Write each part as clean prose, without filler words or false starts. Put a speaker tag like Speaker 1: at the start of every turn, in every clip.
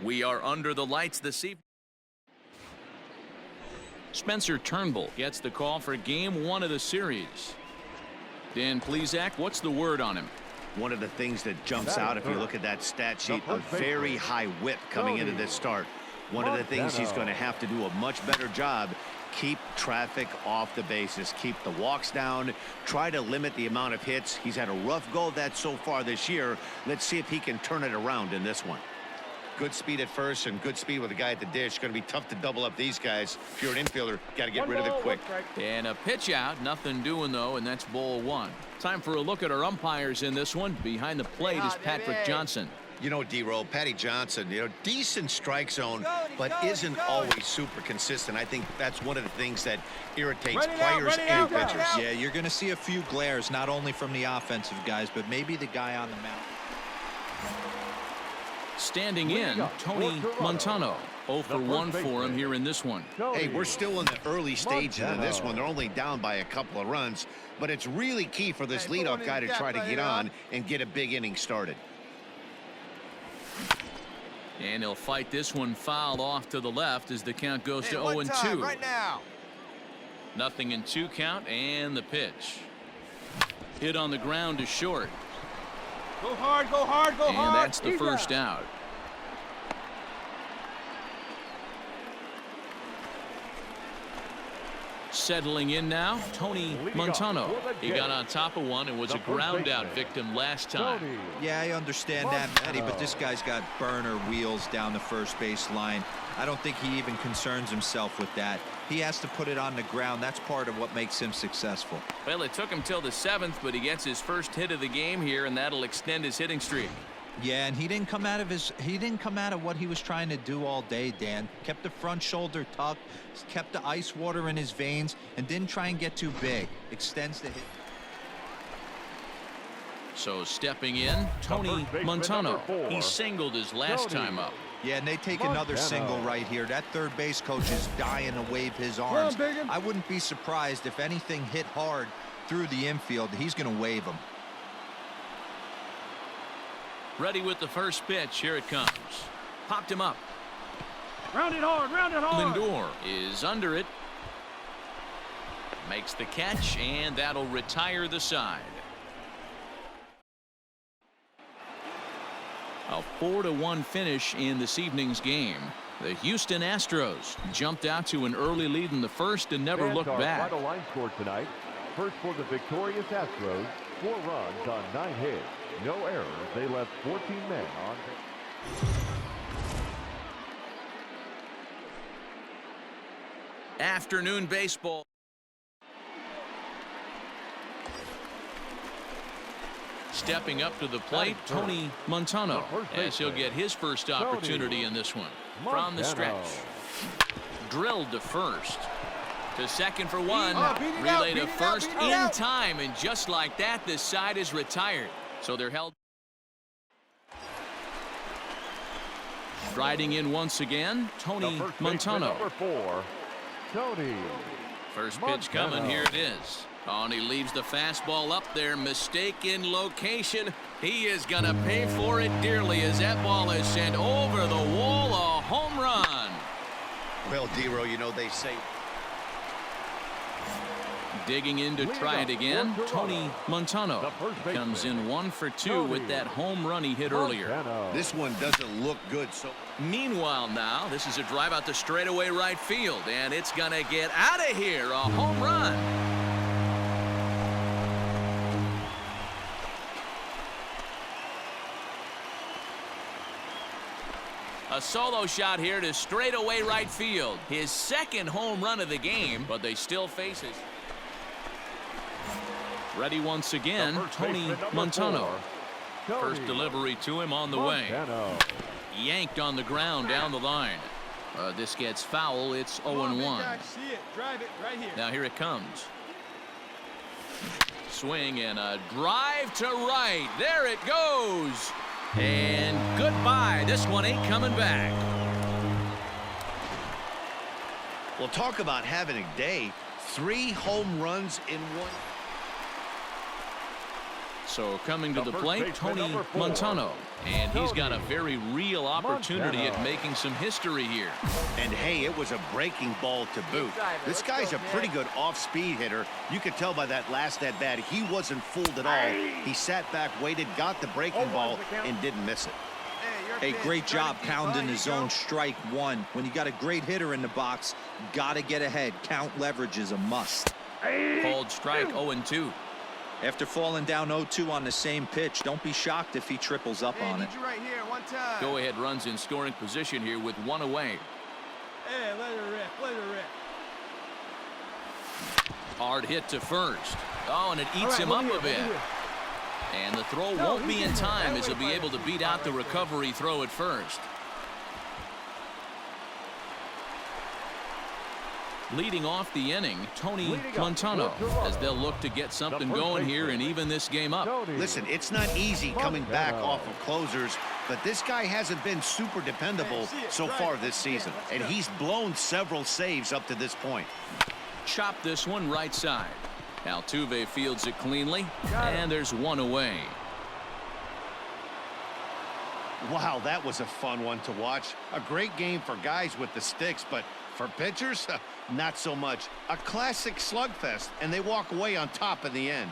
Speaker 1: We are under the lights this evening. Spencer Turnbull gets the call for game 1 of the series. Dan Plesac, what's the word on him?
Speaker 2: One of the things that jumps out if you look at that stat sheet, a very high whip coming into this start. One of the things he's going to have to do a much better job, keep traffic off the bases, keep the walks down, try to limit the amount of hits. He's had a rough go of that so far this year. Let's see if he can turn it around in this one. Good speed at first and good speed with the guy at the dish. Going to be tough to double up these guys. If you're an infielder, got to get rid of it quick.
Speaker 1: And a pitch out, nothing doing though, and that's ball 1. Time for a look at our umpires in this one. Behind the plate is Patrick Johnson.
Speaker 2: You know, D-Roll, Patty Johnson, decent strike zone, but isn't always super consistent. I think that's one of the things that irritates players and pitchers.
Speaker 3: Yeah, you're going to see a few glares, not only from the offensive guys, but maybe the guy on the mound.
Speaker 1: Standing in, Tony Montano. 0 for 1 for him here in this one.
Speaker 2: Hey, we're still in the early stages of this one. They're only down by a couple of runs, but it's really key for this leadoff guy to try to get on and get a big inning started.
Speaker 1: And he'll fight this one fouled off to the left as the count goes to 0-2.
Speaker 4: Right now.
Speaker 1: Nothing in 2 count, and the pitch. Hit on the ground to short.
Speaker 4: Go hard, go hard, go hard.
Speaker 1: And that's the first out. Settling in now, Tony Montano. He got on top of one and was a ground out victim last time.
Speaker 3: Yeah, I understand that, Matty, but this guy's got burner wheels down the first base line. I don't think he even concerns himself with that. He has to put it on the ground. That's part of what makes him successful.
Speaker 1: Well, it took him till the 7th, but he gets his first hit of the game here, and that'll extend his hitting streak.
Speaker 3: Yeah, and he didn't come out of what he was trying to do all day, Dan. Kept the front shoulder tucked, kept the ice water in his veins, and didn't try and get too big. Extends the hit.
Speaker 1: So stepping in, Tony Montano. He singled his last time up.
Speaker 3: Yeah, and they take another single right here. That third base coach is dying to wave his arms. I wouldn't be surprised if anything hit hard through the infield. He's going to wave them.
Speaker 1: Ready with the first pitch. Here it comes. Popped him up.
Speaker 4: Round it hard, round it hard.
Speaker 1: Lindor is under it. Makes the catch, and that'll retire the side. A 4-1 finish in this evening's game. The Houston Astros jumped out to an early lead in the first and never looked back.
Speaker 5: Final line score tonight. First for the victorious Astros, 4 runs on 9 hits. No errors. They left 14 men on base.
Speaker 1: Afternoon baseball. Stepping up to the plate, Tony Montano, as he'll get his first opportunity in this one. From the stretch. Drilled to first. To second for 1. Relay to first in time, and just like that, this side is retired. So they're held. Striding in once again, Tony Montano.
Speaker 5: Number 4, Tony.
Speaker 1: First pitch coming. Here it is. Oh, and he leaves the fastball up there. Mistaken location. He is going to pay for it dearly as that ball is sent over the wall. A home run.
Speaker 2: Well, D-Roll, they say.
Speaker 1: Digging in to try it again, Tony Montano comes in 1 for 2 with that home run he hit earlier.
Speaker 2: This one doesn't look good. So
Speaker 1: meanwhile now, this is a drive out to straightaway right field, and it's going to get out of here. A home run. A solo shot here to straightaway right field. His second home run of the game, but they still face it. Ready once again, Tony Montano. First delivery to him on the way. Yanked on the ground down the line. This gets foul. It's 0-1. Now here it comes. Swing and a drive to right. There it goes. And goodbye. This one ain't coming back.
Speaker 2: Well, talk about having a day. 3 home runs in 1.
Speaker 1: So coming to the plate, Tony Montano. And he's got a very real opportunity at making some history here.
Speaker 2: And hey, it was a breaking ball to boot. This guy's a pretty good off-speed hitter. You could tell by that last at-bat he wasn't fooled at all. He sat back, waited, got the breaking ball, and didn't miss it.
Speaker 3: Hey, great job pounding the zone strike one. When you got a great hitter in the box, got to get ahead. Count leverage is a must.
Speaker 1: Called strike 0-2.
Speaker 3: After falling down 0-2 on the same pitch, don't be shocked if he triples up on it.
Speaker 1: Go-ahead runs in scoring position here with one away.
Speaker 4: Hey, let her rip, let her rip.
Speaker 1: Hard hit to first. Oh, and it eats him up a bit. And the throw won't be in time as he'll be able to beat out the recovery throw at first. Leading off the inning, Tony Montano, as they'll look to get something going here and even this game up.
Speaker 2: Listen, it's not easy coming back off of closers, but this guy hasn't been super dependable so far this season, and he's blown several saves up to this point.
Speaker 1: Chop this one right side. Altuve fields it cleanly, and there's one away.
Speaker 2: Wow, that was a fun one to watch. A great game for guys with the sticks, but for pitchers, not so much. A classic slugfest, and they walk away on top in the end.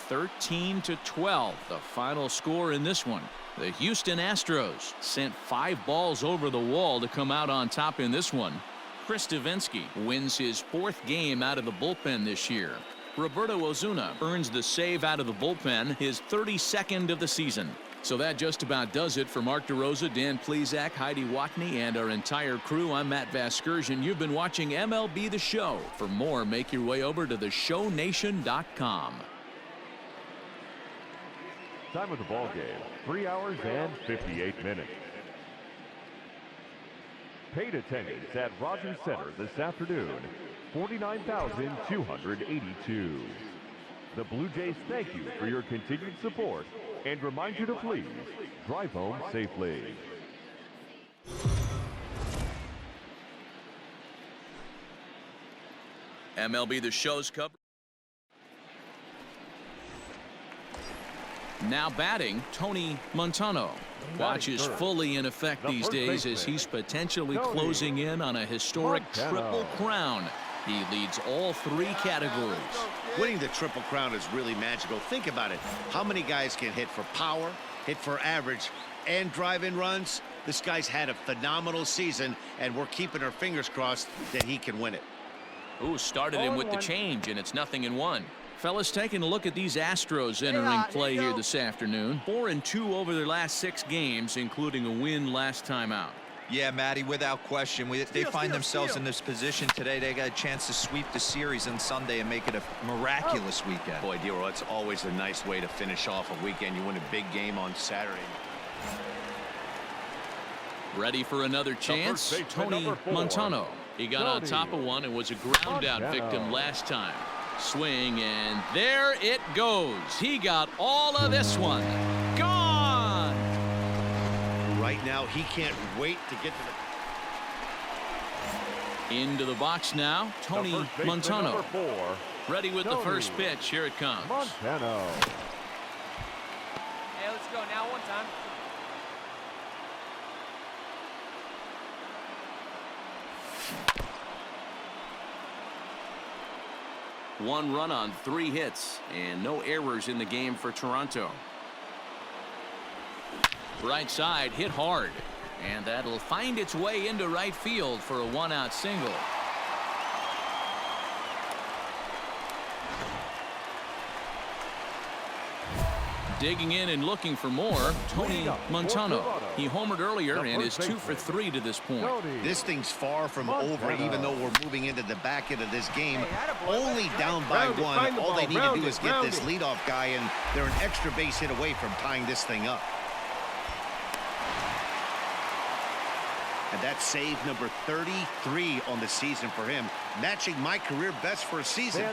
Speaker 1: 13-12, the final score in this one. The Houston Astros sent 5 balls over the wall to come out on top in this one. Chris Davinsky wins his 4th game out of the bullpen this year. Roberto Ozuna earns the save out of the bullpen, his 32nd of the season. So that just about does it for Mark DeRosa, Dan Plesac, Heidi Watney, and our entire crew. I'm Matt Vasgersian. You've been watching MLB The Show. For more, make your way over to theshownation.com.
Speaker 5: Time of the ball game, 3 hours and 58 minutes. Paid attendance at Rogers Center this afternoon, 49,282. The Blue Jays thank you for your continued support and remind you to please drive home safely.
Speaker 1: MLB The Show's cover. Now batting, Tony Montano. Watch is fully in effect these days as he's potentially closing in on a historic triple crown. He leads all 3 categories.
Speaker 2: Winning the Triple Crown is really magical. Think about it. How many guys can hit for power, hit for average, and drive in runs? This guy's had a phenomenal season, and we're keeping our fingers crossed that he can win it.
Speaker 1: Ooh, started him with the change, and it's 0-1. Fellas, taking a look at these Astros entering play here this afternoon. 4-2 over their last 6 games, including a win last time out.
Speaker 3: Yeah, Matty, without question. They find themselves in this position today. They got a chance to sweep the series on Sunday and make it a miraculous weekend.
Speaker 2: Boy, Dero, it's always a nice way to finish off a weekend. You win a big game on Saturday.
Speaker 1: Ready for another chance? Tony Montano. He got on top of one and was a ground out victim last time. Swing, and there it goes. He got all of this one. Gone!
Speaker 2: Right now, he can't wait to get to
Speaker 1: Into the box now, Tony Montano. Ready with the first pitch. Here it comes.
Speaker 5: Montano.
Speaker 4: Hey, let's go now one time.
Speaker 1: One run on 3 hits and no errors in the game for Toronto. Right side hit hard, and that'll find its way into right field for a 1-out single. Digging in and looking for more, Tony Montano. He homered earlier and is 2 for 3 to this point.
Speaker 2: This thing's far from over, even though we're moving into the back end of this game. Only down by 1. All they need to do is get this leadoff guy, and they're an extra base hit away from tying this thing up. And that's save number 33 on the season for him, matching my career best for a season.